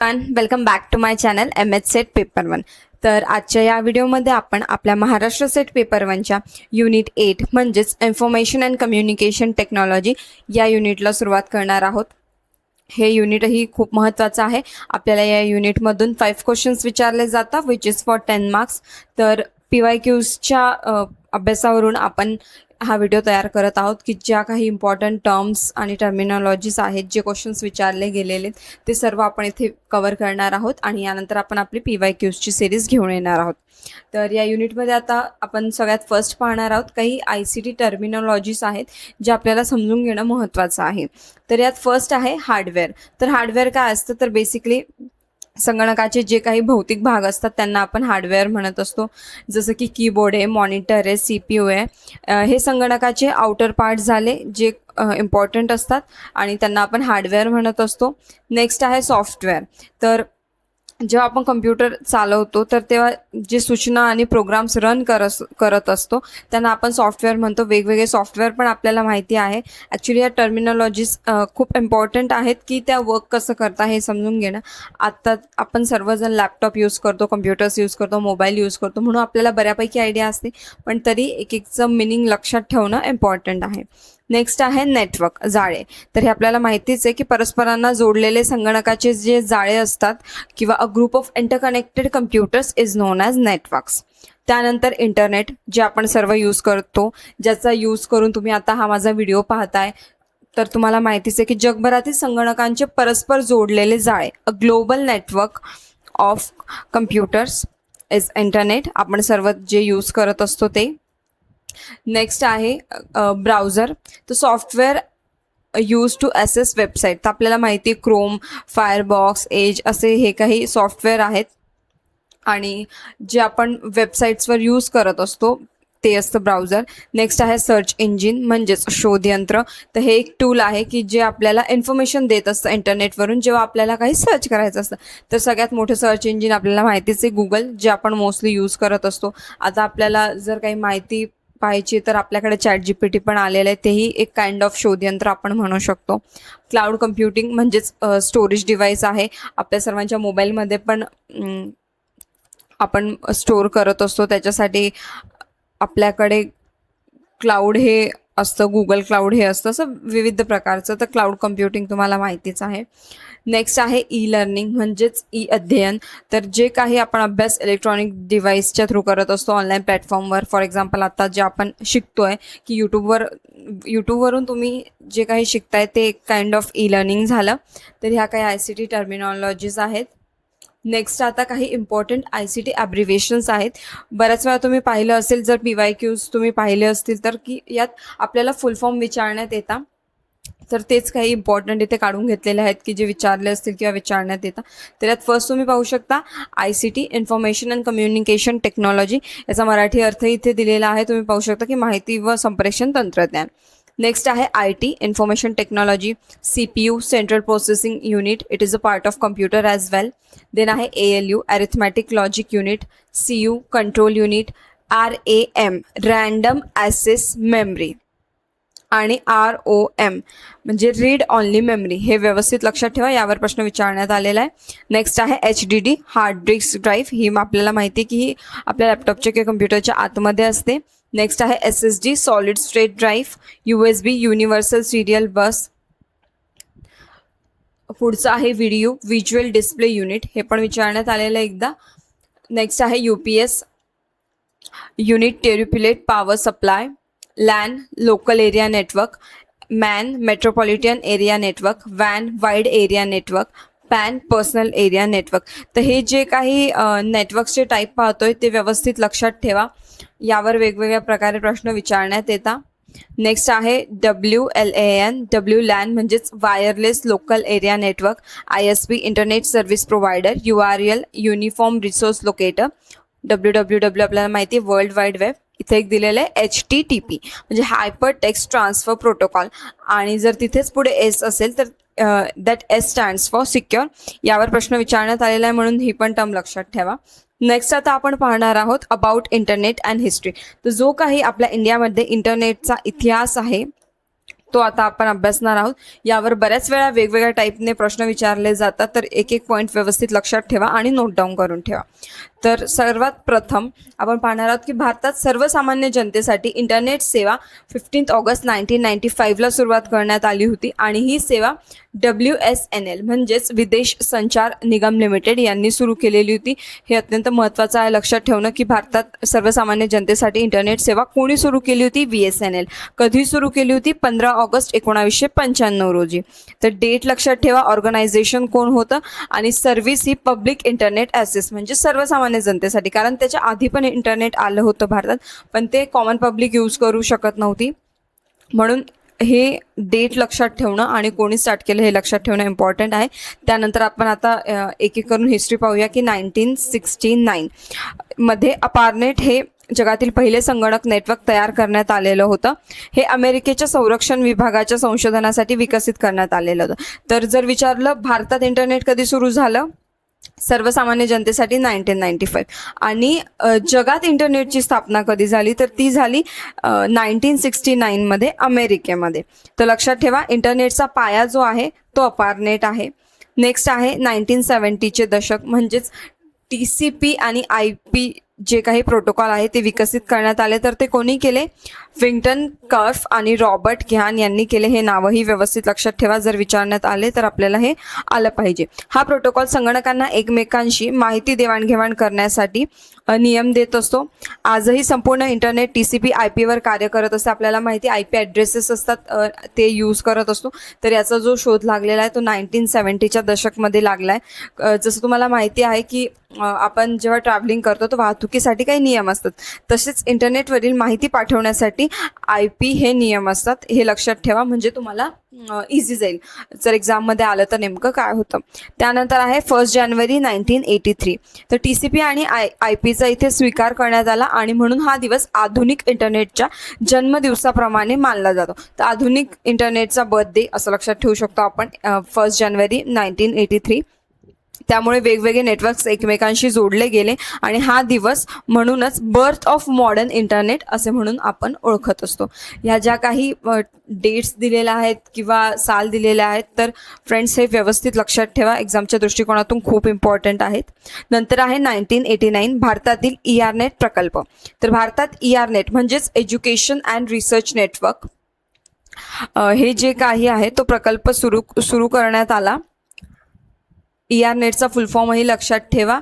Welcome back to my channel MS set paper 1. तर आजच्या या व्हिडिओमध्ये आपण आपल्या महाराष्ट्र सेट पेपर 1च्या युनिट 8 म्हणजेच इन्फॉर्मेशन अँड कम्युनिकेशन टेक्नॉलॉजी या युनिटला सुरुवात करणार आहोत. हे युनिटही खूप महत्त्वाचं आहे. आपल्याला या युनिटमधून 5 क्वेश्चन्स विचारले जातात विच इज फॉर 10 मार्क्स. तर PYQच्या अभ्यासावरून आपण हा व्हिडिओ तयार करत आहोत की ज्या काही इम्पॉर्टंट टर्म्स आणि टर्मिनॉलॉजीज आहेत, जे क्वेश्चन्स विचारले गेलेले ते सर्व आपण इथे कवर करणार आहोत आणि यानंतर आपण आपली PYQची सिरीज घेऊन येणार आहोत. तर या युनिटमध्ये आता आपण सगळ्यात फर्स्ट पाहणार आहोत काही ICT टर्मिनॉलॉजीज आहेत ज्या आपल्याला समजून घेणं महत्त्वाचं आहे. तर यात फर्स्ट आहे हार्डवेअर. तर हार्डवेअर काय असतं, तर बेसिकली संगणकाचे जे काही भौतिक भाग असतात त्यांना आपण हार्डवेअर म्हणत असतो. जसं की कीबोर्ड आहे, मॉनिटर आहे, CPU आहे. हे संगणकाचे आउटर पार्ट झाले जे इम्पॉर्टंट असतात आणि त्यांना आपण हार्डवेअर म्हणत असतो. नेक्स्ट आहे सॉफ्टवेअर. तर जेव्हा आपण कम्प्युटर चालवतो तर तेव्हा जे सूचना आणि प्रोग्राम्स रन करत असतो त्यांना आपण सॉफ्टवेअर म्हणतो. वेगवेगळे सॉफ्टवेअर पण आपल्याला माहिती आहे. ॲक्च्युली या टर्मिनॉलॉजीज खूप इम्पॉर्टंट आहेत की त्या वर्क कसं करता हे समजून घेणं. आत्ता आपण सर्वजण लॅपटॉप यूज करतो, कम्प्युटर्स यूज करतो, मोबाईल यूज करतो, म्हणून आपल्याला बऱ्यापैकी आयडिया असते, पण तरी एकचं मिनिंग लक्षात ठेवणं इम्पॉर्टंट आहे. नेक्स्ट आहे नेटवर्क, जाळे. तर हे आपल्याला माहितीच आहे की परस्परांना जोडलेले संगणकाचे जे जाळे असतात किंवा a group of interconnected computers is known as networks. त्यानंतर इंटरनेट, जे आपण सर्व यूज करतो, ज्याचा यूज करून तुम्ही आता हा माझा व्हिडिओ पाहताय. तर तुम्हाला माहितीच आहे की जगभरातील संगणकांचे परस्पर जोडलेले जाळे, a global network of computers is internet. आपण सर्व जे यूज करत असतो ते. नेक्स्ट आहे ब्राउझर. तर software use to access website. तर आपल्याला माहिती आहे क्रोम, फायरबॉक्स, एज असे हे काही सॉफ्टवेअर आहेत आणि जे आपण वेबसाईट्सवर यूज करत असतो ते असतं ब्राउझर. नेक्स्ट आहे सर्च इंजिन म्हणजेच शोधयंत्र. तर हे एक टूल आहे की जे आपल्याला इन्फॉर्मेशन देत असतं इंटरनेटवरून जेव्हा आपल्याला काही सर्च करायचं असतं. तर सगळ्यात मोठं सर्च इंजिन आपल्याला माहितीच आहे गुगल, जे आपण मोस्टली यूज करत असतो. आता आपल्याला जर काही माहिती पाहिजे तर आपल्याकडे ChatGPT पण आलेलं आहे, तेही एक काइंड ऑफ शोधयंत्र आपण म्हणू शकतो. क्लाउड कम्प्युटिंग म्हणजेच स्टोरेज डिव्हाइस आहे. आपल्या सर्वांच्या मोबाईलमध्ये पण आपण स्टोअर करत असतो, त्याच्यासाठी आपल्याकडे क्लाउड हे असतं, गुगल क्लाउड हे असतं, असं विविध प्रकारचं. तर क्लाउड कम्प्युटिंग तुम्हाला माहितीच आहे. नेक्स्ट आहे ई लर्निंग म्हणजेच ई अध्ययन. तर जे काही आपण अभ्यास इलेक्ट्रॉनिक डिव्हाइसच्या थ्रू करत असतो ऑनलाईन प्लॅटफॉर्मवर. फॉर एक्झाम्पल आता जे आपण शिकतो आहे की यूट्यूबवरून तुम्ही जे काही शिकताय ते एक काइंड ऑफ ई लर्निंग झालं. तर ह्या काही ICT टर्मिनॉलॉजीज आहेत. नेक्स्ट आता काही इम्पॉर्टंट ICT ॲब्रिव्हिएशन्स आहेत. बऱ्याच वेळा तुम्ही पाहिलं असेल, जर PYQs तुम्ही पाहिले असतील तर की यात आपल्याला फुल फॉर्म विचारण्यात येतात. तर तेच काही इम्पॉर्टंट इथे काढून घेतलेले आहेत की जे विचारले असतील किंवा विचारण्यात येतात. तर यात फर्स्ट तुम्ही पाहू शकता ICT information and communication technology. याचा मराठी अर्थ इथे दिलेला आहे. तुम्ही पाहू शकता की माहिती व संप्रेषण तंत्रज्ञान. नेक्स्ट आहे IT information technology. CPU central processing unit, it is a part of computer as well. Then आहे ALU arithmetic logic unit. CU control unit. RAM random access memory आणि ROM म्हणजे रीड ऑनली मेमरी. हे व्यवस्थित लक्षात ठेवा, यावर प्रश्न विचारण्यात आलेला आहे. नेक्स्ट आहे HDD हार्ड डिस्क ड्राईव्ह. ही आपल्याला माहिती आहे की ही आपल्या लॅपटॉपच्या किंवा कम्प्युटरच्या आतमध्ये असते. नेक्स्ट आहे SSD solid state drive. USB universal serial bus. पुढचं आहे व्हिज्युअल डिस्प्ले युनिट. हे पण विचारण्यात आलेलं आहे एकदा. नेक्स्ट आहे UPS uninterruptible power supply. LAN local area network. MAN metropolitan area network. WAN wide area network. PAN personal area network. तर हे जे काही नेटवर्कचे टाईप पाहतोय ते व्यवस्थित लक्षात ठेवा, यावर वेगवेगळ्या प्रकारे प्रश्न विचारण्यात येतात. नेक्स्ट आहे WLAN म्हणजेच wireless local area network. ISP internet service provider. URL uniform resource locator. WWW आपल्याला माहिती आहे वर्ल्ड वाईड वेब. इथे एक दिलेलं आहे HTTP म्हणजे हायपर टेक्स्ट ट्रान्सफर प्रोटोकॉल. आणि जर तिथेच पुढे S असेल तर that S stands for secure. यावर प्रश्न विचारण्यात आलेला आहे, म्हणून ही पण टर्म लक्षात ठेवा. नेक्स्ट आता आपण पाहणार आहोत अबाउट इंटरनेट अँड हिस्ट्री. तर जो काही आपल्या इंडियामध्ये इंटरनेटचा इतिहास आहे तो आता आपण अभ्यासणार आहोत. यावर बऱ्याच वेळा वेगवेगळ्या टाईपने प्रश्न विचारले जातात, तर एक एक पॉईंट व्यवस्थित लक्षात ठेवा आणि नोट डाऊन करून ठेवा. तर सर्वात प्रथम आपण पाहणार आहोत की भारतात सर्वसामान्य जनतेसाठी इंटरनेट सेवा 15 ऑगस्ट 1995ला सुरुवात करण्यात आली होती आणि ही सेवा WSNL म्हणजेच विदेश संचार निगम लिमिटेड यांनी सुरू केलेली होती. हे अत्यंत महत्त्वाचं आहे लक्षात ठेवणं की भारतात सर्वसामान्य जनतेसाठी इंटरनेट सेवा कोणी सुरू केली होती? VSNL. कधी सुरू केली होती? 15 ऑगस्ट 1995 रोजी. तर डेट लक्षात ठेवा. ऑर्गनायझेशन कोण होतं आणि सर्व्हिस ही पब्लिक इंटरनेट ॲक्सेस म्हणजे सर्वसामान्य जनतेसाठी, कारण त्याच्या आधी पण इंटरनेट आलं होतं भारतात, पण ते कॉमन पब्लिक यूज करू शकत नव्हती. म्हणून हे डेट लक्षात ठेवणं आणि कोणी स्टार्ट केलं हे लक्षात ठेवणं इम्पॉर्टंट आहे. त्यानंतर आपण आता एक एक करून हिस्ट्री पाहूया की 1969 मध्ये अपारनेट हे जगातील पहिले संगणक नेटवर्क तयार करण्यात आलेलं होतं. हे अमेरिकेच्या संरक्षण विभागाच्या संशोधनासाठी विकसित करण्यात आलेलं होतं. तर जर विचारलं भारतात इंटरनेट कधी सुरू झालं सर्वसामान्य जनतेसाठी 1995 आणि जगात इंटरनेटची स्थापना कधी झाली तर ती झाली 1969 मध्ये अमेरिकेमध्ये. तर लक्षात ठेवा इंटरनेटचा पाया जो आहे तो अपारनेट आहे. नेक्स्ट आहे 1970चे दशक म्हणजेच TCP आणि IP जे काही प्रोटोकॉल आहे ते विकसित करण्यात आले. तर ते कोणी केले? विंग्टन कर्फ आणि रॉबर्ट घ्यान यांनी केले. हे नावही व्यवस्थित लक्षात ठेवा, जर विचारण्यात आले तर आपल्याला हे आलं पाहिजे. हा प्रोटोकॉल संगणकांना एकमेकांशी माहिती देवाणघेवाण करण्यासाठी नियम देत असतो. आजही संपूर्ण इंटरनेट TCP IP वर कार्य करत असते. आपल्याला माहिती IP ॲड्रेसेस असतात ते यूज करत असतो. तर याचा जो शोध लागलेला आहे तो 1970च्या दशकमध्ये लागला आहे. जसं तुम्हाला माहिती आहे की आपण जेव्हा ट्रॅव्हलिंग करतो तर वाहतुकीसाठी काही नियम असतात, तसेच इंटरनेटवरील माहिती पाठवण्यासाठी IP हे नियम असतात. हे लक्षात ठेवा म्हणजे तुम्हाला इझी जाईल जर एक्झाममध्ये आलं तर नेमकं काय होतं. त्यानंतर आहे 1 जानेवारी 1983. तर TCP आणि IPचा इथे स्वीकार करण्यात आला आणि म्हणून हा दिवस आधुनिक इंटरनेटच्या जन्मदिवसाप्रमाणे मानला जातो. तर आधुनिक इंटरनेटचा बर्थडे असं लक्षात ठेवू शकतो आपण 1 जानेवारी 1983. त्यामुळे वेगवेगळे नेटवर्क्स एकमेकांशी जोडले गेले आणि हा दिवस म्हणूनच बर्थ ऑफ मॉडर्न इंटरनेट असे म्हणून आपण ओळखत असतो. ह्या ज्या काही डेट्स दिलेल्या आहेत किंवा साल दिलेले आहेत तर फ्रेंड्स हे व्यवस्थित लक्षात ठेवा, एक्झामच्या दृष्टिकोनातून खूप इम्पॉर्टंट आहेत. नंतर आहे 1989 भारतातील ERNet प्रकल्प. तर भारतात ERNet म्हणजेच एज्युकेशन अँड रिसर्च नेटवर्क हे जे काही आहे तो प्रकल्प सुरू करण्यात आला. ERNetचा फुल फॉर्मही लक्षात ठेवा.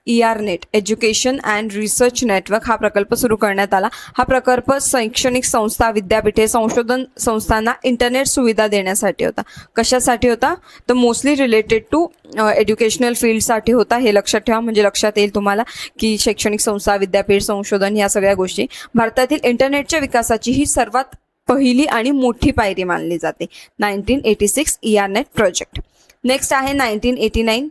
ERNet education and research network हा प्रकल्प सुरू करण्यात आला. हा प्रकल्प शैक्षणिक संस्था, विद्यापीठे, संशोधन संस्थांना इंटरनेट सुविधा देण्यासाठी होता. कशासाठी होता? तर मोस्टली रिलेटेड टू एज्युकेशनल फील्डसाठी होता. हे लक्षात ठेवा म्हणजे लक्षात येईल तुम्हाला की शैक्षणिक संस्था, विद्यापीठ, संशोधन ह्या सगळ्या गोष्टी. भारतातील इंटरनेटच्या विकासाची ही सर्वात पहिली आणि मोठी पायरी मानली जाते. 1986 ERNet प्रोजेक्ट. नेक्स्ट आहे 1989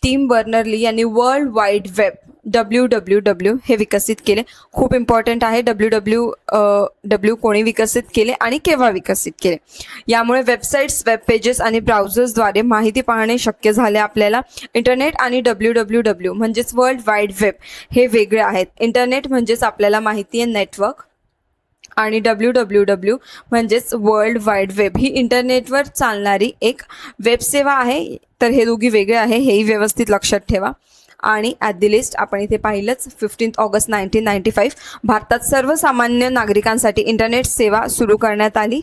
टिम बर्नर्ली यांनी वर्ल्ड वाईड वेब WWW हे विकसित केले. खूप इम्पॉर्टंट आहे. WWW कोणी विकसित केले आणि केव्हा विकसित केले? यामुळे वेबसाईट्स, वेब पेजेस आणि ब्राउझर्सद्वारे माहिती पाहणे शक्य झाले आपल्याला. इंटरनेट आणि WWW म्हणजेच वर्ल्ड वाईड वेब हे वेगळे आहेत. इंटरनेट म्हणजेच आपल्याला माहिती आहे नेटवर्क आणि WWW म्हणजेच वर्ल्ड वाईड वेब ही इंटरनेटवर चालणारी एक वेबसेवा आहे. तर हे दोघी वेगळे आहे, हेही व्यवस्थित लक्षात ठेवा. आणि ॲट दी लिस्ट आपण इथे पाहिलंच 15 ऑगस्ट 1995 भारतात सर्वसामान्य नागरिकांसाठी इंटरनेट सेवा सुरू करण्यात आली.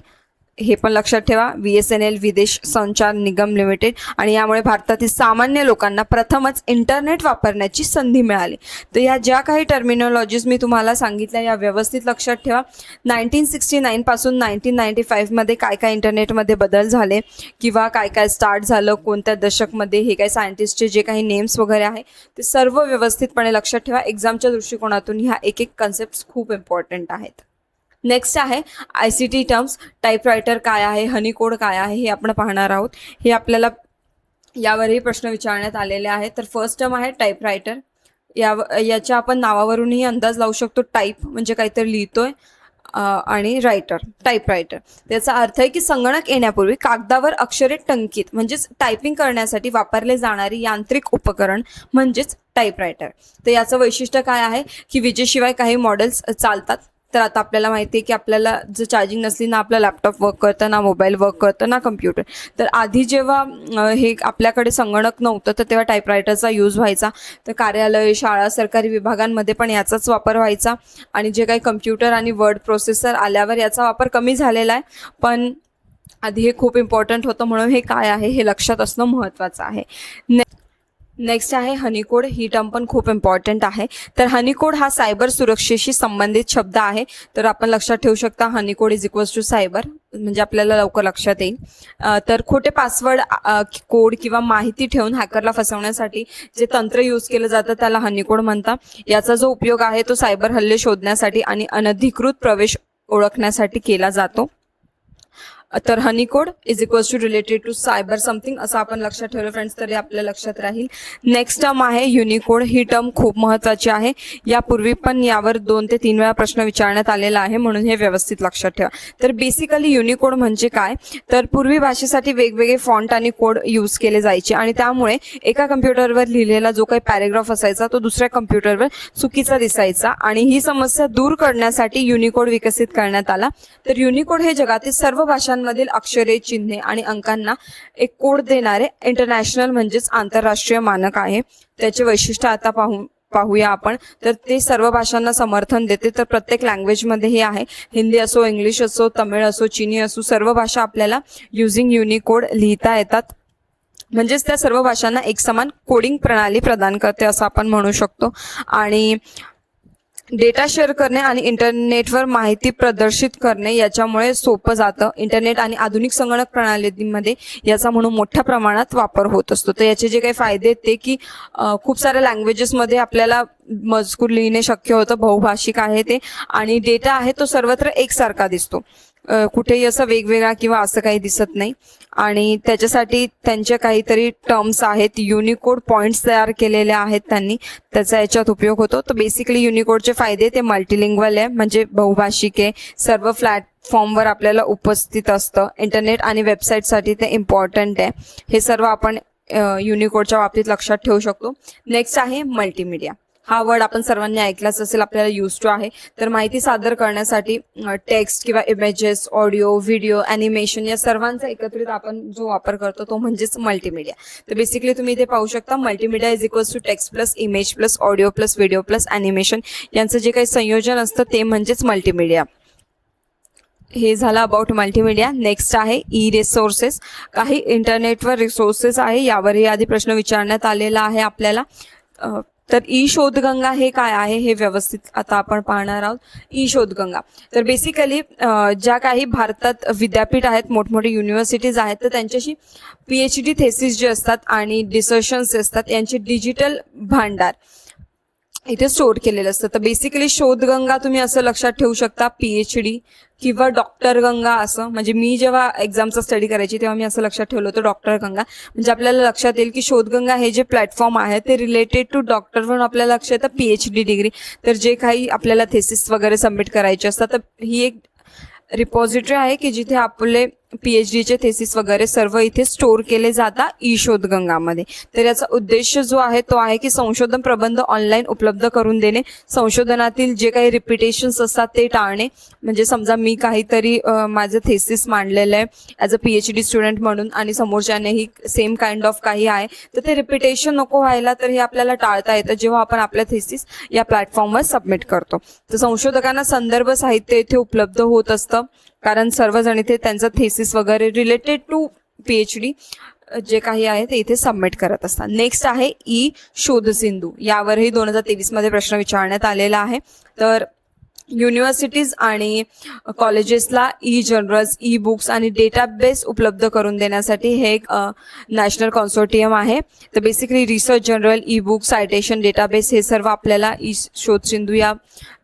हे पण लक्षात ठेवा. VSNL विदेश संचार निगम लिमिटेड आणि यामुळे भारतातील सामान्य लोकांना प्रथमच इंटरनेट वापरण्याची संधी मिळाली. तर ह्या ज्या काही टर्मिनॉलॉजीज मी तुम्हाला सांगितल्या या व्यवस्थित लक्षात ठेवा. 1969 पासून 1995 मध्ये काय काय इंटरनेटमध्ये बदल झाले किंवा काय काय स्टार्ट झालं, कोणत्या दशकमध्ये, हे काय सायंटिस्टचे जे काही नेम्स वगैरे आहे ते सर्व व्यवस्थितपणे लक्षात ठेवा. एक्झामच्या दृष्टिकोनातून ह्या एक एक कन्सेप्ट खूप इम्पॉर्टंट आहेत. नेक्स्ट आहे ICT टर्म्स. टाईपरायटर काय आहे, हनी कोड काय आहे हे आपण पाहणार आहोत. हे आपल्याला यावरही प्रश्न विचारण्यात आलेले आहेत. तर फर्स्ट टर्म आहे टाईपरायटर. याच्या आपण नावावरूनही अंदाज लावू शकतो. टाईप म्हणजे काहीतरी लिहितोय आणि रायटर, टाईपरायटर. त्याचा अर्थ आहे की संगणक येण्यापूर्वी कागदावर अक्षरे टंकित म्हणजेच टायपिंग करण्यासाठी वापरले जाणारी यांत्रिक उपकरण म्हणजेच टाईपरायटर. तर याचं वैशिष्ट्य काय आहे की विजेशिवाय काही मॉडेल्स चालतात तर आता आपल्याला माहिती आहे की आपल्याला जर चार्जिंग नसली ना आपला लॅपटॉप वर्क करतं, ना मोबाईल वर्क करतं, ना कम्प्युटर. तर आधी जेव्हा हे आपल्याकडे संगणक नव्हतं तर तेव्हा टाईपरायटरचा यूज व्हायचा. तर कार्यालय, शाळा, सरकारी विभागांमध्ये पण याचाच वापर व्हायचा. आणि जे काही कम्प्युटर आणि वर्ड प्रोसेसर आल्यावर याचा वापर कमी झालेला आहे. पण आधी हे खूप इम्पॉर्टंट होतं, म्हणून हे काय आहे हे लक्षात असणं महत्त्वाचं आहे. नेक्स्ट आहे हनीकोड. ही टर्म पण खूप इम्पॉर्टंट आहे. तर हनीकोड हा सायबर सुरक्षेशी संबंधित शब्द आहे. तर आपण लक्षात ठेवू शकता हनीकोड इज इक्वल्स टू सायबर, म्हणजे आपल्याला लवकर लक्षात येईल. तर खोटे पासवर्ड, कोड किंवा माहिती ठेवून हॅकरला फसवण्यासाठी जे तंत्र यूज केलं जातं त्याला हनीकोड म्हणतात. याचा जो उपयोग आहे तो सायबर हल्ले शोधण्यासाठी आणि अनधिकृत प्रवेश ओळखण्यासाठी केला जातो. तर honey code is equals to related to cyber something असं आपण लक्षात ठेवलं फ्रेंड्स, तरी आपल्या लक्षात राहील. नेक्स्ट टर्म आहे युनिकोड. ही टर्म खूप महत्त्वाची आहे. यापूर्वी पण यावर 2 ते 3 वेळा प्रश्न विचारण्यात आलेला आहे, म्हणून हे व्यवस्थित लक्षात ठेवा. तर बेसिकली युनिकोड म्हणजे काय, तर पूर्वी भाषेसाठी वेगवेगळे फॉन्ट आणि कोड यूज केले जायचे आणि त्यामुळे एका कम्प्युटरवर लिहिलेला जो काही पॅरेग्राफ असायचा तो दुसऱ्या कम्प्युटरवर चुकीचा दिसायचा आणि ही समस्या दूर करण्यासाठी युनिकोड विकसित करण्यात आला. तर युनिकोड हे जगातील सर्व भाषांमधील अक्षरे, चिन्हे आणि अंकांना एक कोड देणारे इंटरनॅशनल म्हणजेच आंतरराष्ट्रीय मानक आहे. त्याचे वैशिष्ट्य आता पाहूया आपण. तर ते सर्व भाषांना समर्थन देते. तर प्रत्येक लँग्वेजमध्ये हे आहे. हिंदी असो, इंग्लिश असो, तमिळ असो, चिनी असो, सर्व भाषा आपल्याला युझिंग युनिकोड लिहिता येतात. म्हणजेच त्या सर्व भाषांना एक समान कोडिंग प्रणाली प्रदान करते असं आपण म्हणू शकतो. आणि डेटा शेअर करणे आणि इंटरनेटवर माहिती प्रदर्शित करणे याच्यामुळे सोपं जातं. इंटरनेट आणि आधुनिक संगणक प्रणालीमध्ये याचा म्हणून मोठ्या प्रमाणात वापर होत असतो. तर याचे जे काही फायदे आहेत ते की खूप साऱ्या लँग्वेजेसमध्ये आपल्याला मजकूर लिहिणे शक्य होतं, बहुभाषिक आहे ते, आणि डेटा आहे तो सर्वत्र एकसारखा दिसतो, कुठेही असं वेगवेगळा किंवा असं काही दिसत नाही. आणि त्याच्यासाठी त्यांच्या काहीतरी टर्म्स आहेत, युनिकोड पॉईंट्स तयार केलेले आहेत त्यांनी, त्याचा याच्यात उपयोग होतो. तर बेसिकली युनिकोडचे फायदे ते मल्टिलिंग्वल आहे, म्हणजे बहुभाषिक आहे, सर्व प्लॅटफॉर्मवर आपल्याला उपस्थित असतं, इंटरनेट आणि वेबसाईटसाठी ते इम्पॉर्टंट आहे. हे सर्व आपण युनिकोडच्या बाबतीत लक्षात ठेवू शकतो. नेक्स्ट आहे मल्टीमीडिया. हा वर्ड आपण सर्वांनी ऐकलाच असेल, आपल्याला यूज टू आहे. तर माहिती सादर करण्यासाठी टेक्स्ट किंवा इमेजेस, ऑडिओ, व्हिडिओ, ॲनिमेशन या सर्वांचा एकत्रित आपण जो वापर करतो तो म्हणजेच मल्टीमीडिया. तर बेसिकली तुम्ही इथे पाहू शकता multimedia is equals to text plus image plus audio plus video plus animation यांचं जे काही संयोजन असतं ते म्हणजेच मल्टीमीडिया. हे झालं अबाउट मल्टीमीडिया. नेक्स्ट आहे ई रिसोर्सेस. काही इंटरनेटवर रिसोर्सेस आहे, यावरही आधी प्रश्न विचारण्यात आलेला आहे आपल्याला. तर ई शोधगंगा हे काय आहे हे व्यवस्थित आता आपण पाहणार आहोत. ई शोधगंगा तर बेसिकली ज्या काही भारतात विद्यापीठ आहेत, मोठमोठे युनिव्हर्सिटीज आहेत, तर त्यांच्याशी PhD थेसिस जे असतात आणि डिसर्शन्स असतात यांचे डिजिटल भांडार इथे स्टोअर केलेलं असतं. तर बेसिकली शोधगंगा तुम्ही असं लक्षात ठेवू शकता, PhD किंवा डॉक्टर गंगा असं. म्हणजे मी जेव्हा एक्झामचा स्टडी करायची तेव्हा मी असं लक्षात ठेवलं होतं डॉक्टर गंगा, म्हणजे आपल्याला लक्षात येईल की शोधगंगा हे जे प्लॅटफॉर्म आहे ते रिलेटेड टू डॉक्टर म्हणून आपल्याला लक्षात येतं PhD डिग्री. तर जे काही आपल्याला थेसिस वगैरे सबमिट करायचे असतात तर ही एक रिपॉझिटरी आहे की जिथे आपले PhDचे थेसिस वगैरे सर्व इथे स्टोअर केले जातात ई शोधगंगामध्ये. तर याचा उद्देश जो आहे तो आहे की संशोधन प्रबंध ऑनलाईन उपलब्ध करून देणे, संशोधनातील जे काही रिपिटेशन्स असतात ते टाळणे. म्हणजे समजा मी काहीतरी माझं थेसिस मांडलेलं आहे ॲज अ PhD स्टुडंट म्हणून आणि समोरच्यानेही सेम काइंड ऑफ काही आहे, तर ते रिपिटेशन नको व्हायला, तर हे आपल्याला टाळता येतं जेव्हा आपण आपल्या थेसिस या प्लॅटफॉर्मवर सबमिट करतो. तर संशोधकांना संदर्भ साहित्य इथे उपलब्ध होत असतं, कारण सर्वजण इथे त्यांचं थेसिस वगैरे रिलेटेड टू PhD जे काही आहे ते इथे सबमिट करत असतात. नेक्स्ट आहे ई शोधसिंधू. यावरही 2023 मध्ये प्रश्न विचारण्यात आलेला आहे. तर युनिव्हर्सिटीज आणि कॉलेजेसला ई जर्नल्स, ई बुक्स आणि डेटाबेस उपलब्ध करून देण्यासाठी हे एक नॅशनल कॉन्सोर्टियम आहे. तर basically research journal, E book, citation, database हे सर्व आपल्याला ई शोधसिंधू या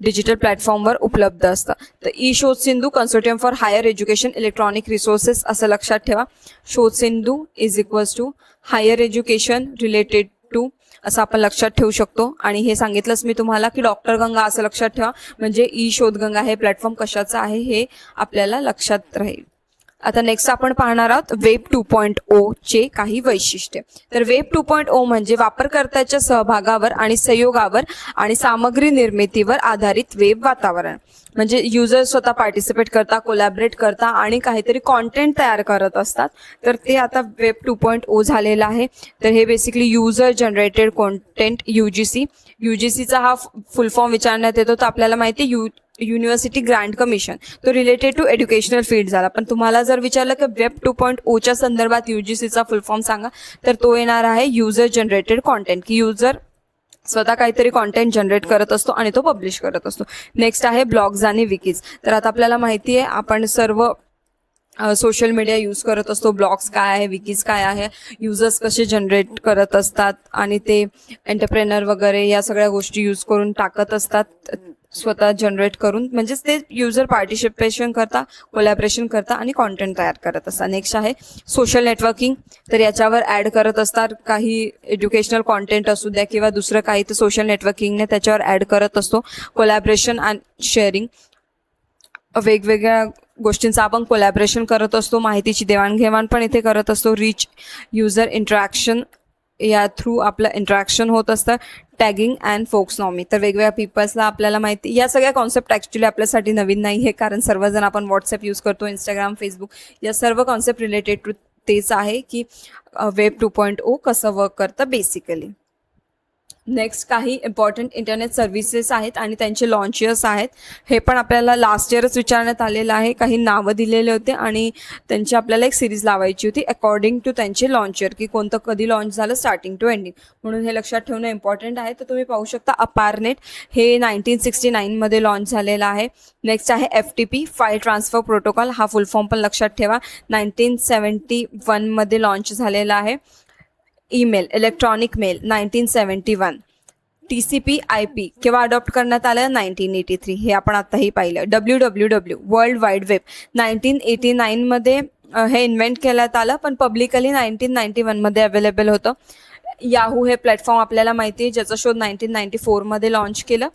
डिजिटल प्लॅटफॉर्मवर उपलब्ध असतं. तर e Shodhsindhu consortium for higher education electronic resources असं लक्षात ठेवा. Shodhsindhu is equals to higher education related to असं आपण लक्षात ठेवू शकतो. आणि हे सांगितलंच मी तुम्हाला की डॉक्टर गंगा असं लक्षात ठेवा, म्हणजे ई शोधगंगा हे प्लॅटफॉर्म कशाचं आहे हे आपल्याला लक्षात राहील. आता नेक्स्ट आपण पाहणार आहोत वेब 2.0 चे काही वैशिष्ट्ये. तर वेब 2.0 म्हणजे वापरकर्त्याच्या सहभागावर आणि सहयोगावर आणि सामग्री निर्मितीवर आधारित वेब वातावरण. म्हणजे युजर स्वतः पार्टिसिपेट करता, कोलॅबरेट करता आणि काहीतरी कॉन्टेंट तयार करत असतात. तर ते आता वेब 2.0 झालेलं आहे. तर हे बेसिकली युजर जनरेटेड कॉन्टेंट UGCचा हा फुल फॉर्म विचारण्यात येतो. तर आपल्याला माहिती आहे युनिव्हर्सिटी ग्रँट कमिशन, तो रिलेटेड टू एज्युकेशनल फील्ड झाला. पण तुम्हाला जर विचारलं की वेब 2.0च्या संदर्भात UGCचा फुल फॉर्म सांगा, तर तो येणार आहे युजर जनरेटेड कॉन्टेंट, की युजर स्वतः काहीतरी कॉन्टेंट जनरेट करत असतो आणि तो पब्लिश करत असतो. नेक्स्ट आहे ब्लॉग्स आणि विकीज. तर आता आपल्याला माहिती आहे आपण सर्व सोशल मीडिया यूज करत असतो. ब्लॉग्स काय आहे, विकीज काय आहे, युजर्स कसे जनरेट करत असतात आणि ते एंटरप्रेनर वगैरे या सगळ्या गोष्टी यूज करून टाकत असतात स्वतः जनरेट करून. म्हणजेच ते युजर पार्टिसिपेशन करता, कोलॅबरेशन करता आणि कॉन्टेंट तयार करत असतात. नेक्स्ट आहे सोशल नेटवर्किंग. तर याच्यावर ॲड करत असतात काही एज्युकेशनल कॉन्टेंट असू द्या किंवा दुसरं काही, तर सोशल नेटवर्किंगने त्याच्यावर ॲड करत असतो. कोलॅबरेशन अँड शेअरिंग, वेगवेगळ्या गोष्टींचा आपण कोलॅबरेशन करत असतो. माहितीची देवाणघेवाण पण इथे करत असतो. रिच युजर इंटरॅक्शन, या थ्रू आपलं इंटरॅक्शन होत असतं. टॅगिंग अँड फोक्सनॉमी, तर वेगवेगळ्या पीपल्सला आपल्याला माहिती. या सगळ्या कॉन्सेप्ट ॲक्च्युली आपल्यासाठी नवीन नाही आहे, कारण सर्वजण आपण व्हॉट्सअप यूज करतो, इंस्टाग्राम, फेसबुक, या सर्व कॉन्सेप्ट रिलेटेड टू तेच आहे की वेब 2.0 कसं वर्क करतं बेसिकली. नेक्स्ट काही इम्पॉर्टंट इंटरनेट सर्व्हिसेस आहेत आणि त्यांचे लॉन्च इयर्स आहेत. हे पण आपल्याला लास्ट इयरच विचारण्यात आलेलं आहे. काही नावं दिलेले होते आणि त्यांची आपल्याला एक सिरीज लावायची होती अकॉर्डिंग टू त्यांचे लॉन्च इयर, की कोणतं कधी लॉन्च झालं स्टार्टिंग टू एंडिंग, म्हणून हे लक्षात ठेवणं इम्पॉर्टंट आहे. तर तुम्ही पाहू शकता अपारनेट हे 1969मध्ये लॉन्च झालेलं आहे. नेक्स्ट आहे FTP, फाईल ट्रान्सफर प्रोटोकॉल, हा फुल फॉर्म पण लक्षात ठेवा, 1971मध्ये लॉन्च झालेला आहे. Email, electronic mail, 1971. TCP/IP केव्हा अडॉप्ट करण्यात आलं, 1983, हे आपण आताही पाहिलं. WWW, वर्ल्ड वाईड वेब, 1989मध्ये हे इन्व्हेंट करण्यात आलं, पण पब्लिकली 1991मध्ये अवेलेबल होतं. याहू हे प्लॅटफॉर्म आपल्याला माहिती आहे, ज्याचा शोध 1994मध्ये लॉन्च केलं.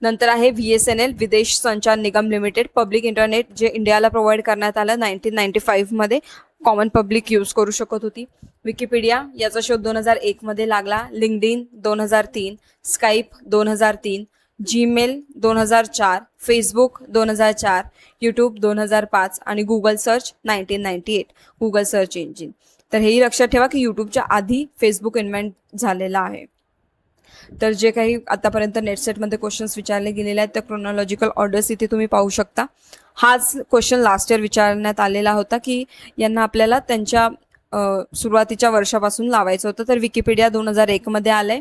नंतर आहे VSNL, विदेश संचार निगम लिमिटेड, पब्लिक इंटरनेट, जे इंडियाला प्रोव्हाइड करण्यात आलं 1995मध्ये, कॉमन पब्लिक यूज करू शकत होती. विकिपीडिया, याचा शोध 2001मध्ये लागला. LinkedIn 2003, Skype 2003, Gmail 2004, Facebook 2004, YouTube 2005 आणि Google search 1998, Google search engine. तर हेही लक्षात ठेवा की यूट्यूबच्या आधी फेसबुक इन्व्हेंट झालेला आहे. तर जे काही आतापर्यंत नेटसेटमध्ये क्वेश्चन्स विचारले गेलेले आहेत त्या क्रोनॉलॉजिकल ऑर्डर्स इथे तुम्ही पाहू शकता. हाच क्वेश्चन लास्ट इयर विचारण्यात आलेला होता की यांना आपल्याला त्यांच्या सुरुवातीच्या वर्षापासून लावायचं होतं. तर विकिपीडिया 2001मध्ये आलं आहे,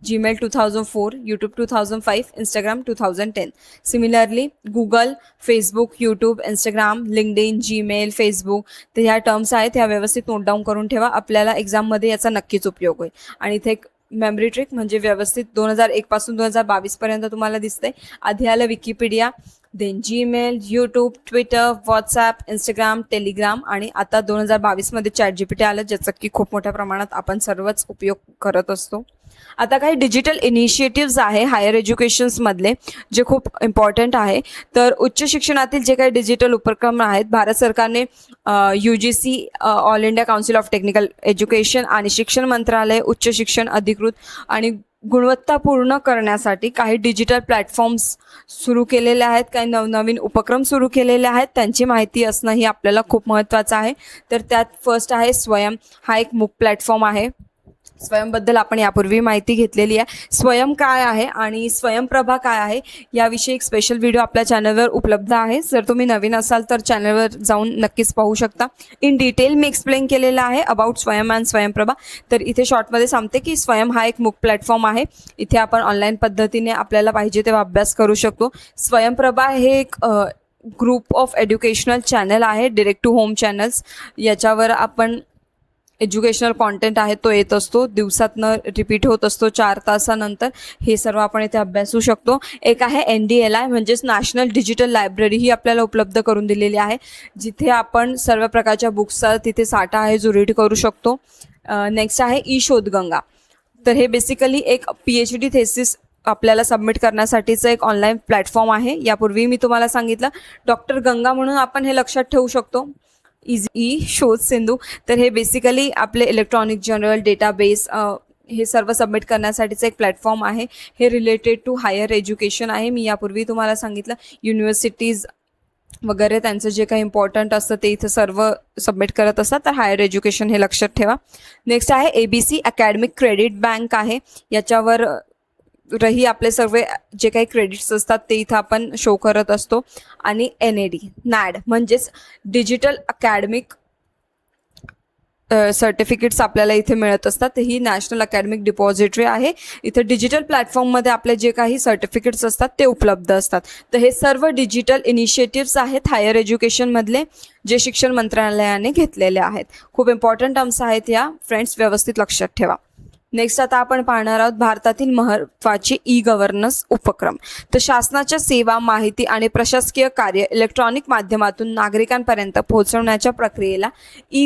Gmail 2004, YouTube 2005, Instagram 2010. Similarly Google, Facebook, YouTube, Instagram, LinkedIn, Gmail, Facebook, तर ह्या टर्म्स आहेत, ह्या व्यवस्थित नोट डाऊन करून ठेवा. आपल्याला एक्झाममध्ये याचा नक्कीच उपयोग होईल. आणि इथे एक मेमरी ट्रिक म्हणजे व्यवस्थित 2001 पासून 2022 पर्यंत तुम्हाला दिसतंय. आधी आलं Wikipedia, then Gmail, YouTube, Twitter, WhatsApp, Instagram, Telegram आणि आता 2022मध्ये ChatGPT आलं, ज्याचा की खूप मोठ्या प्रमाणात आपण सर्वच उपयोग करत असतो. आता काही डिजिटल इनिशिएटिव्ज आहे हायर एज्युकेशन्समधले, जे खूप इम्पॉर्टंट आहे. तर उच्च शिक्षणातील जे काही डिजिटल उपक्रम आहेत, भारत सरकारने UGC, all India council of technical education आणि शिक्षण मंत्रालय, उच्च शिक्षण अधिकृत आणि गुणवत्तापूर्ण करण्यासाठी काही डिजिटल प्लॅटफॉर्म्स सुरू केलेले आहेत, काही नवनवीन उपक्रम सुरू केलेले आहेत. त्यांची माहिती असणं ही आपल्याला खूप महत्त्वाचं आहे. तर त्यात फर्स्ट आहे स्वयं, हा एक मूक प्लॅटफॉर्म आहे. स्वयंबद्दल आपण यापूर्वी माहिती घेतलेली आहे. स्वयं काय आहे आणि स्वयंप्रभा काय आहे याविषयी एक स्पेशल व्हिडिओ आपल्या चॅनलवर उपलब्ध आहे. जर तुम्ही नवीन असाल तर चॅनलवर जाऊन नक्कीच पाहू शकता. इन डिटेल मी एक्सप्लेन केलेलं आहे अबाउट स्वयं अँड स्वयंप्रभा. तर इथे शॉर्टमध्ये सांगते की स्वयं हा एक मूक प्लॅटफॉर्म आहे. इथे आपण ऑनलाईन पद्धतीने आपल्याला पाहिजे तेव्हा अभ्यास करू शकतो. स्वयंप्रभा हे एक ग्रुप ऑफ एज्युकेशनल चॅनल आहे, डिरेक्ट टू होम चॅनल्स. याच्यावर आपण एज्युकेशनल कॉन्टेंट आहे तो येत असतो, दिवसातनं रिपीट होत असतो 4 तासानंतर. हे सर्व आपण इथे अभ्यासू शकतो. एक आहे NDLI म्हणजेच नॅशनल डिजिटल लायब्ररी, ही आपल्याला उपलब्ध करून दिलेली आहे, जिथे आपण सर्व प्रकारच्या बुक्सचा तिथे साठा आहे जो रीड करू शकतो. नेक्स्ट आहे शोधगंगा. तर हे बेसिकली एक PhD थेसिस आपल्याला सबमिट करण्यासाठीचं एक ऑनलाईन प्लॅटफॉर्म आहे. यापूर्वी मी तुम्हाला सांगितलं डॉक्टर गंगा म्हणून आपण हे लक्षात ठेवू शकतो. ई शोध सिंधू. तर हे बेसिकली आपले इलेक्ट्रॉनिक जनरल डेटाबेस हे सर्व सबमिट करण्यासाठीचं एक प्लॅटफॉर्म आहे. हे रिलेटेड टू हायर एज्युकेशन आहे. मी यापूर्वी तुम्हाला सांगितलं युनिव्हर्सिटीज वगैरे त्यांचं जे काही इम्पॉर्टंट असतं ते इथं सर्व सबमिट करत असतात. तर हायर एज्युकेशन हे लक्षात ठेवा. नेक्स्ट आहे ABC अकॅडमिक क्रेडिट बँक आहे. याच्यावर रही आपले सर्व जे काही क्रेडिट्स असतात ते इथं आपण शो करत असतो. आणि NAD म्हणजेच डिजिटल अकॅडमिक सर्टिफिकेट्स आपल्याला इथे मिळत असतात. ही नॅशनल अकॅडमिक डिपॉझिटरी आहे. इथे डिजिटल प्लॅटफॉर्ममध्ये आपले जे काही सर्टिफिकेट्स असतात ते उपलब्ध असतात. तर हे सर्व डिजिटल इनिशिएटिव्स आहेत हायर एज्युकेशनमधले, जे शिक्षण मंत्रालयाने घेतलेले आहेत. खूप इम्पॉर्टंट टर्म्स आहेत या फ्रेंड्स, व्यवस्थित लक्षात ठेवा. नेक्स्ट आता आपण पाहणार आहोत भारतातील महत्त्वाचे गव्हर्नन्स उपक्रम. तर शासनाच्या सेवा, माहिती आणि प्रशासकीय कार्य इलेक्ट्रॉनिक माध्यमातून नागरिकांपर्यंत पोहोचवण्याच्या प्रक्रियेला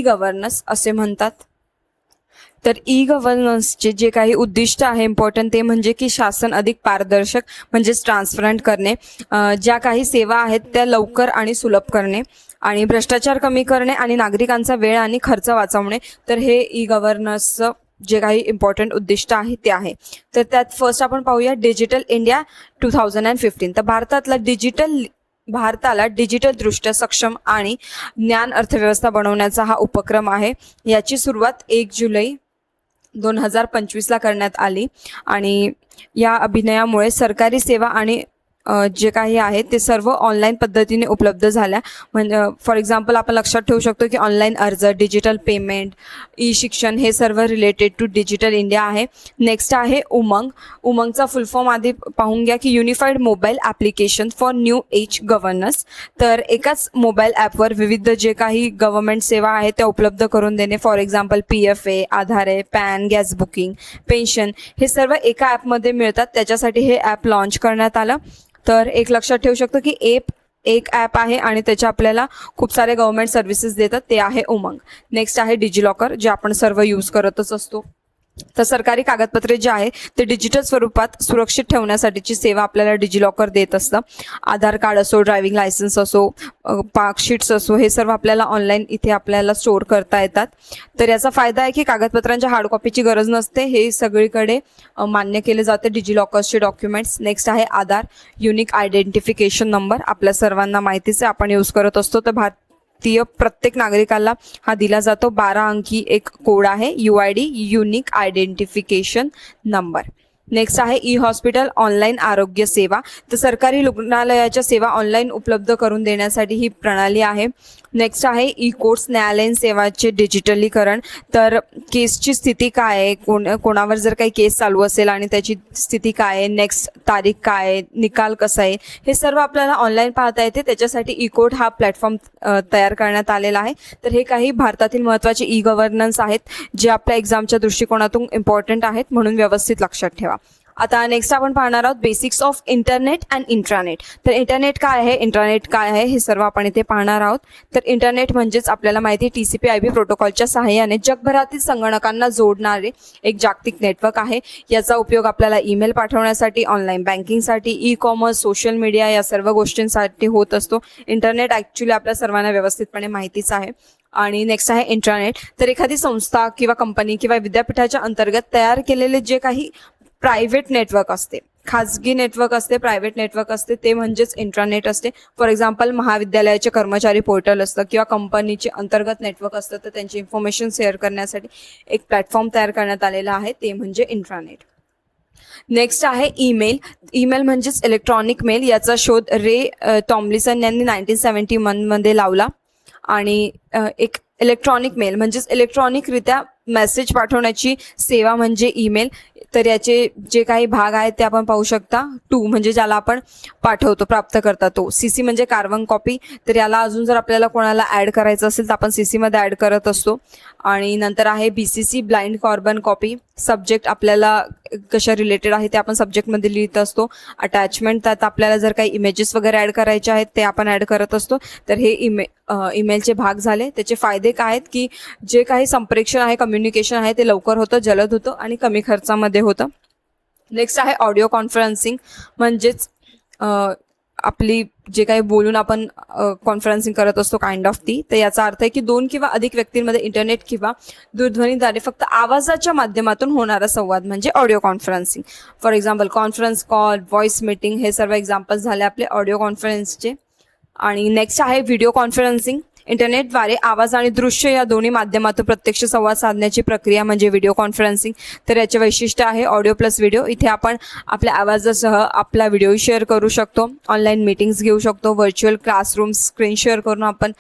गव्हर्नन्स असे म्हणतात. तर गव्हर्नन्सचे जे काही उद्दिष्ट आहे इम्पॉर्टंट ते म्हणजे की शासन अधिक पारदर्शक म्हणजेच ट्रान्सपरंट करणे, ज्या काही सेवा आहेत त्या लवकर आणि सुलभ करणे, आणि भ्रष्टाचार कमी करणे, आणि नागरिकांचा वेळ आणि खर्च वाचवणे. तर हे गव्हर्नन्सचं जे काही इम्पॉर्टंट उद्दिष्ट आहे ते आहे. तर त्यात फर्स्ट आपण पाहूया डिजिटल इंडिया 2015. तर भारताला डिजिटलदृष्ट्या सक्षम आणि ज्ञान अर्थव्यवस्था बनवण्याचा हा उपक्रम आहे. याची सुरुवात 1 जुलै 2025ला करण्यात आली. आणि या अभियानामुळे सरकारी सेवा आणि जे काही आहे ते सर्व ऑनलाईन पद्धतीने उपलब्ध झाल्या. म्हणजे फॉर एक्झाम्पल आपण लक्षात ठेवू शकतो की ऑनलाईन अर्ज, डिजिटल पेमेंट, शिक्षण हे सर्व रिलेटेड टू डिजिटल इंडिया आहे. नेक्स्ट आहे उमंग. उमंगचा फुल फॉर्म आधी पाहून घ्या की unified mobile application for new age governance. तर एकाच मोबाईल ॲपवर विविध जे काही गव्हर्नमेंट सेवा आहेत त्या उपलब्ध करून देणे. फॉर एक्झाम्पल PFA, आधार आहे, पॅन, गॅस बुकिंग, पेन्शन हे सर्व एका ॲपमध्ये मिळतात. त्याच्यासाठी हे ॲप लॉन्च करण्यात आलं. तर एक लक्षात ठेवू शकतो की एक ॲप आहे आणि त्याच्या आपल्याला खूप सारे गव्हर्नमेंट सर्व्हिसेस देतात, ते आहे उमंग. नेक्स्ट आहे डिजिलॉकर, जे आपण सर्व यूज करतच असतो. तर सरकारी कागदपत्रे जे आहे ते डिजिटल स्वरूपात सुरक्षित ठेवण्यासाठीची सेवा आपल्याला डिजिलॉकर देत असतं. आधार कार्ड असो, ड्रायव्हिंग लायसन्स असो, मार्कशीट्स असो, हे सर्व आपल्याला ऑनलाईन इथे आपल्याला स्टोअर करता येतात. तर याचा फायदा आहे की कागदपत्रांच्या हार्ड कॉपीची गरज नसते. हे सगळीकडे मान्य केले जाते डिजिलॉकर्सचे डॉक्युमेंट्स. नेक्स्ट आहे आधार, युनिक आयडेंटिफिकेशन नंबर. आपल्या सर्वांना माहितीच आहे, आपण यूज करत असतो. तर प्रत्येक नागरिकाला हा दिला जातो. 12 अंकी एक कोड आहे, UID, unique identification number. Next आहे हॉस्पिटल, ऑनलाईन आरोग्य सेवा. तर सरकारी रुग्णालयाच्या सेवा ऑनलाईन उपलब्ध करून देण्यासाठी ही प्रणाली आहे. नेक्स्ट आहे कोर्ट्स, न्यायालयीन सेवाचे डिजिटलीकरण. तर केसची स्थिती काय आहे, कोणावर जर काही केस चालू असेल आणि त्याची स्थिती काय आहे, नेक्स्ट तारीख काय आहे, निकाल कसा आहे, हे सर्व आपल्याला ऑनलाईन पाहता येते. त्याच्यासाठी कोर्ट हा प्लॅटफॉर्म तयार करण्यात आलेला आहे. तर हे काही भारतातील महत्त्वाचे गव्हर्नन्स आहेत जे आपल्या एक्झामच्या दृष्टिकोनातून इम्पॉर्टंट आहेत, म्हणून व्यवस्थित लक्षात ठेवा. आता नेक्स्ट आपण पाहणार आहोत basics of internet and intranet. तर इंटरनेट काय आहे, इंट्रानेट काय आहे, हे सर्व आपण इथे पाहणार आहोत. तर इंटरनेट म्हणजेच आपल्याला माहिती आहे TCP/IP प्रोटोकॉलच्या सहाय्याने जगभरातील संगणकांना जोडणारे एक जागतिक नेटवर्क आहे. याचा उपयोग आपल्याला ईमेल पाठवण्यासाठी, ऑनलाईन बँकिंगसाठी, कॉमर्स, सोशल मीडिया या सर्व गोष्टींसाठी होत असतो. इंटरनेट ॲक्च्युली आपल्या सर्वांना व्यवस्थितपणे माहितीच आहे. आणि नेक्स्ट आहे इंट्रानेट. तर एखादी संस्था किंवा कंपनी किंवा विद्यापीठाच्या अंतर्गत तयार केलेले जे काही प्रायव्हेट नेटवर्क असते, खाजगी नेटवर्क असते, प्रायव्हेट नेटवर्क असते, ते म्हणजेच इंट्रानेट असते. फॉर एक्झाम्पल महाविद्यालयाचे कर्मचारी पोर्टल असतं किंवा कंपनीचे अंतर्गत नेटवर्क असतं, तर त्यांची इन्फॉर्मेशन शेअर करण्यासाठी एक प्लॅटफॉर्म तयार करण्यात आलेला आहे, ते म्हणजे इंट्रानेट. नेक्स्ट आहे ईमेल म्हणजेच इलेक्ट्रॉनिक मेल. याचा शोध टॉम्लिसन यांनी 1971 लावला. आणि एक इलेक्ट्रॉनिक मेल म्हणजेच इलेक्ट्रॉनिकरित्या मेसेज पाठवण्याची सेवा म्हणजे ईमेल. तर याचे जे काही भाग आहेत ते आपण पाहू शकता. म्हणजे ज्याला आपण पाठवतो, प्राप्त करता तो. CC म्हणजे कार्बन कॉपी. तर याला अजून जर आपल्याला कोणाला ॲड करायचं असेल तर आपण CC मध्ये ॲड करत असतो. आणि नंतर आहे BCC blind carbon copy. Subject आपल्याला कशा रिलेटेड आहे ते आपण सब्जेक्टमध्ये लिहित असतो. अटॅचमेंट, त्यात आपल्याला जर काही इमेजेस वगैरे ॲड करायचे आहेत ते आपण ॲड करत असतो. तर हे ईमेलचे भाग झाले. त्याचे फायदे काय आहेत की जे काही संप्रेषण आहे, कम्युनिकेशन आहे ते लवकर होतं, जलद होतं आणि कमी खर्चामध्ये होतं. नेक्स्ट आहे ऑडिओ कॉन्फरन्सिंग म्हणजेच आपली जे काही बोलून आपण कॉन्फरन्सिंग करत असतो काइंड ऑफ ती, तर याचा अर्थ आहे की 2 किंवा अधिक व्यक्तींमध्ये इंटरनेट किंवा दूरध्वनीद्वारे फक्त आवाजाच्या माध्यमातून होणारा संवाद म्हणजे audio conferencing. For example conference call, voice meeting हे सर्व एक्झाम्पल्स झाले आपले ऑडिओ कॉन्फरन्सचे. आणि नेक्स्ट आहे व्हिडिओ कॉन्फरन्सिंग. इंटरनेटद्वारे आवाज आणि दृश्य या दोन्ही माध्यमातून प्रत्यक्ष संवाद साधण्याची प्रक्रिया म्हणजे व्हिडिओ कॉन्फरन्सिंग. तर याचे वैशिष्ट्य आहे ऑडिओ प्लस व्हिडिओ. इथे आपण आपल्या आवाजासह आपला व्हिडिओ शेअर करू शकतो, ऑनलाईन मीटिंग्स घेऊ शकतो, व्हर्च्युअल क्लासरूम स्क्रीन शेअर करून आपण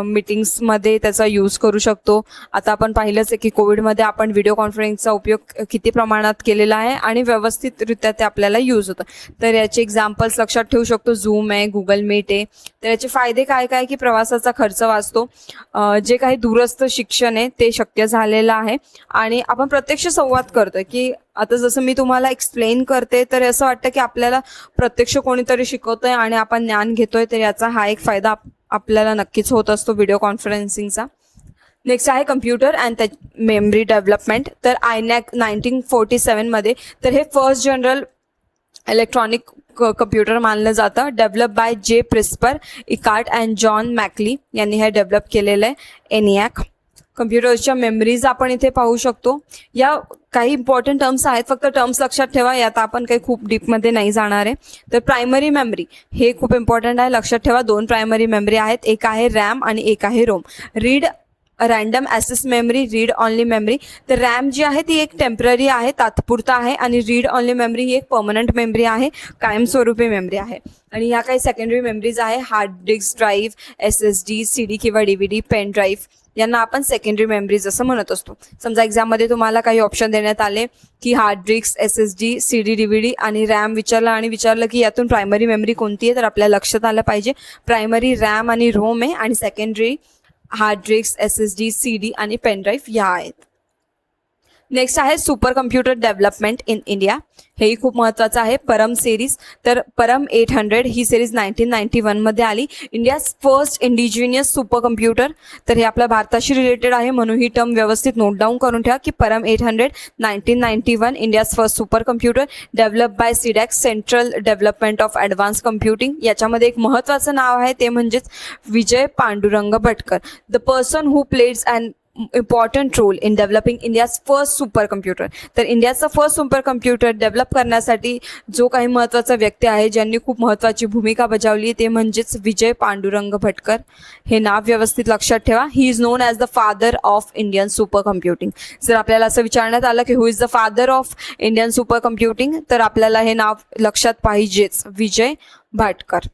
मीटिंग्समध्ये त्याचा यूज करू शकतो. आता आपण पाहिलंच आहे की कोविडमध्ये आपण व्हिडिओ कॉन्फरन्सिंगचा उपयोग किती प्रमाणात केलेला आहे आणि व्यवस्थितरित्या ते आपल्याला यूज होतं. तर याचे एक्झाम्पल्स लक्षात ठेवू शकतो. झूम आहे, गुगल मीट आहे. तर याचे फायदे काय काय की प्रवासाचा खर्च वाचतो, जे काही दूरस्थ शिक्षण आहे ते शक्य झालेलं आहे आणि आपण प्रत्यक्ष संवाद करतोय की आता जसं मी तुम्हाला एक्सप्लेन करते तर असं वाटतं की आपल्याला प्रत्यक्ष कोणीतरी शिकवतोय आणि आपण ज्ञान घेतोय. तर याचा हा एक फायदा आपल्याला नक्कीच होत असतो व्हिडिओ कॉन्फरन्सिंगचा. नेक्स्ट आहे कम्प्युटर अँड मेमरी डेव्हलपमेंट. तर आयनॅक 1947मध्ये तर हे फर्स्ट जनरल इलेक्ट्रॉनिक कम्प्युटर मानलं जातं. Develop by J प्रिस्पर, Ekart and John मॅकली यांनी हे डेव्हलप केलेलं आहे एनियाक. कम्प्युटर्सच्या मेमरीज आपण इथे पाहू शकतो. या काही इम्पॉर्टंट टर्म्स आहेत, फक्त टर्म्स लक्षात ठेवा, यात आपण काही खूप डीपमध्ये नाही जाणार आहे. तर प्रायमरी मेमरी हे खूप इम्पॉर्टंट आहे, लक्षात ठेवा. 2 प्रायमरी मेमरी आहेत, एक आहे रॅम आणि एक आहे ROM. Read random access memory, read only memory. तर रॅम जी आहे ती एक टेम्पररी आहे, तात्पुरता आहे आणि रीड ऑनली मेमरी ही एक परमनंट मेमरी आहे, कायमस्वरूपी मेमरी आहे. आणि या काही सेकंडरी मेमरीज आहे, hard disk drive, SSD, CD किंवा DVD, पेन ड्राईव्ह यांना आपण सेकंडरी मेमरीज असं म्हणत असतो. समजा एक्झाममध्ये तुम्हाला काही ऑप्शन देण्यात आले की hard disk, SSD, CD, DVD आणि रॅम विचारलं की यातून प्रायमरी मेमरी कोणती आहे, तर आपल्या लक्षात आलं पाहिजे प्रायमरी रॅम आणि रोम आहे आणि secondary hard disk, SSD, CD आणि पेन ड्राईव्ह या आहेत. नेक्स्ट आहे super computer development in India. हेही खूप महत्त्वाचं आहे. परम सिरीज. तर परम 800 ही सिरीज 1991मध्ये आली. India's first indigenous super computer. तर हे आपल्या भारताशी रिलेटेड आहे म्हणून ही टर्म व्यवस्थित नोट डाऊन करून ठेवा की Param 800 1991 India's first super computer develop by CDAC, central development of advance computing. याच्यामध्ये एक महत्त्वाचं नाव आहे ते म्हणजेच Vijay Pandurang Bhatkar, the person who plays and important role in developing India's first super computer. तर इंडियाचा फर्स्ट सुपर कम्प्युटर डेव्हलप करण्यासाठी जो काही महत्त्वाचा व्यक्ती आहे, ज्यांनी खूप महत्त्वाची भूमिका बजावली, ते म्हणजेच विजय पांडुरंग भटकर. हे नाव व्यवस्थित लक्षात ठेवा. He is known as the father of Indian super computing. जर आपल्याला असं विचारण्यात आलं की who is the father of Indian super computing, तर आपल्याला हे नाव लक्षात पाहिजेच, विजय भाटकर.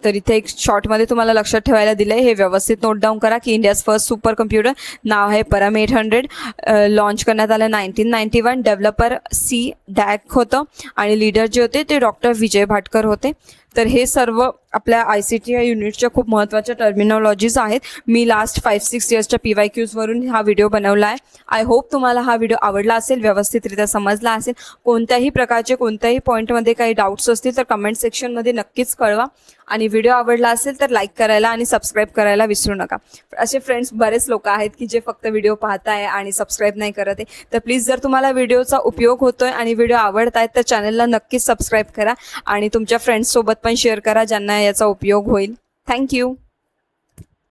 तर इथे एक शॉर्टमध्ये तुम्हाला लक्षात ठेवायला दिलं आहे, हे व्यवस्थित नोट डाऊन करा की इंडियाज फर्स्ट सुपर कम्प्युटर नाव आहे परम 800. लॉन्च करण्यात आलं 1991. डेव्हलपर सीडॅक होतं आणि लीडर जे होते ते डॉक्टर विजय भाटकर होते. तर हे सर्व आपल्या ICT या युनिटच्या खूप महत्त्वाच्या टर्मिनॉलॉजीज आहेत. मी लास्ट 5-6 इयर्सच्या PYQsवरून हा व्हिडिओ बनवला आहे. आय होप तुम्हाला हा व्हिडिओ आवडला असेल, व्यवस्थितरित्या समजला असेल. कोणत्याही प्रकारचे कोणत्याही पॉईंटमध्ये काही डाऊट्स असतील तर कमेंट सेक्शनमध्ये नक्कीच कळवा. आणि व्हिडिओ आवडला असेल तर लाईक करायला आणि सबस्क्राईब करायला विसरू नका. असे फ्रेंड्स बरेच लोक आहेत की जे फक्त व्हिडिओ पाहत आहे आणि सबस्क्राईब नाही करत आहे. तर प्लीज जर तुम्हाला व्हिडिओचा उपयोग होतोय आणि व्हिडिओ आवडत आहेत तर चॅनलला नक्कीच सबस्क्राईब करा आणि तुमच्या फ्रेंड्ससोबत पण शेअर करा ज्यांना याचा उपयोग होईल. थँक्यू.